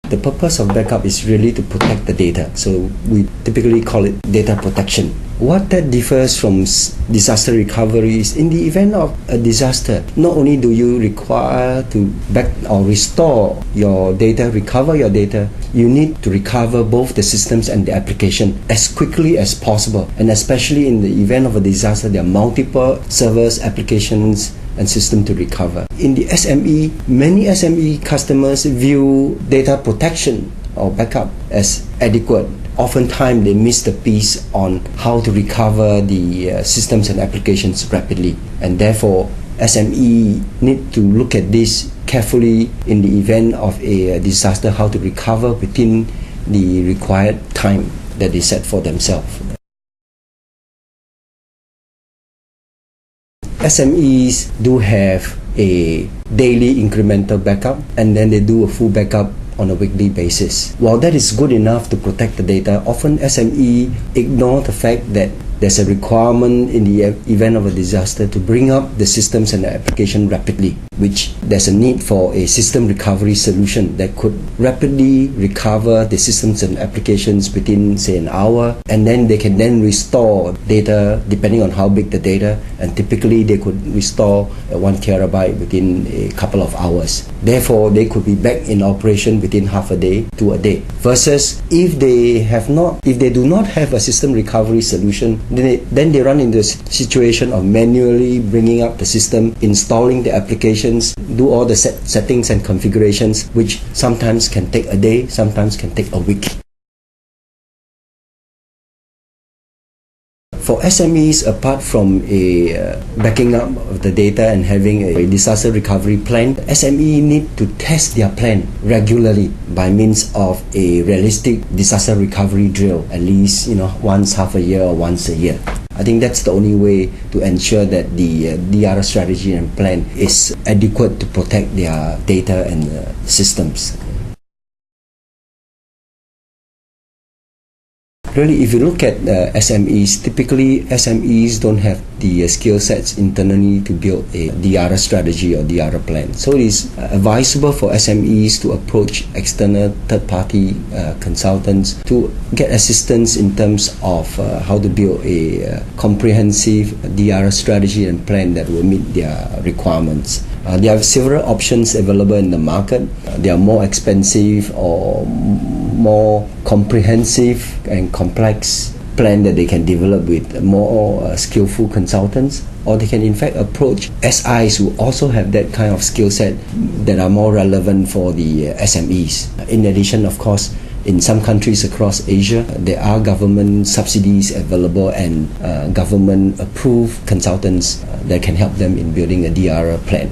The purpose of backup is really to protect the data. So we typically call it data protection. What that differs from disaster recovery is in the event of a disaster, not only do you require to back or restore your data, recover your data, you need to recover both the systems and the application as quickly as possible. And especially in the event of a disaster, there are multiple servers, applications, and system to recover. In the SME, many SME customers view data protection or backup as adequate. Oftentimes they miss the piece on how to recover the systems and applications rapidly, and therefore SME need to look at this carefully in the event of a disaster, how to recover within the required time that they set for themselves. SMEs do have a daily incremental backup, and then they do a full backup on a weekly basis. While that is good enough to protect the data, often SME ignore the fact that there's a requirement in the event of a disaster to bring up the systems and the application rapidly, which there's a need for a system recovery solution that could rapidly recover the systems and applications within, say, an hour, and then they can then restore data depending on how big the data, and typically they could restore 1 terabyte within a couple of hours. Therefore, they could be back in operation within half a day to a day. Versus if they do not have a system recovery solution, then they run into a situation of manually bringing up the system, installing the applications, do all the settings and configurations, which sometimes can take a day, sometimes can take a week. For SMEs, apart from a backing up of the data and having a disaster recovery plan, SME need to test their plan regularly by means of a realistic disaster recovery drill, at least once half a year or once a year. I think that's the only way to ensure that the DR strategy and plan is adequate to protect their data and systems. Really, if you look at SMEs, typically SMEs don't have the skill sets internally to build a DR strategy or DR plan. So it is advisable for SMEs to approach external third-party consultants to get assistance in terms of how to build a comprehensive DR strategy and plan that will meet their requirements. There are several options available in the market. They are more expensive or more comprehensive and complex plan that they can develop with more skillful consultants, or they can in fact approach SIs who also have that kind of skill set that are more relevant for the SMEs. In addition, of course, in some countries across Asia, there are government subsidies available and government-approved consultants that can help them in building a DR plan.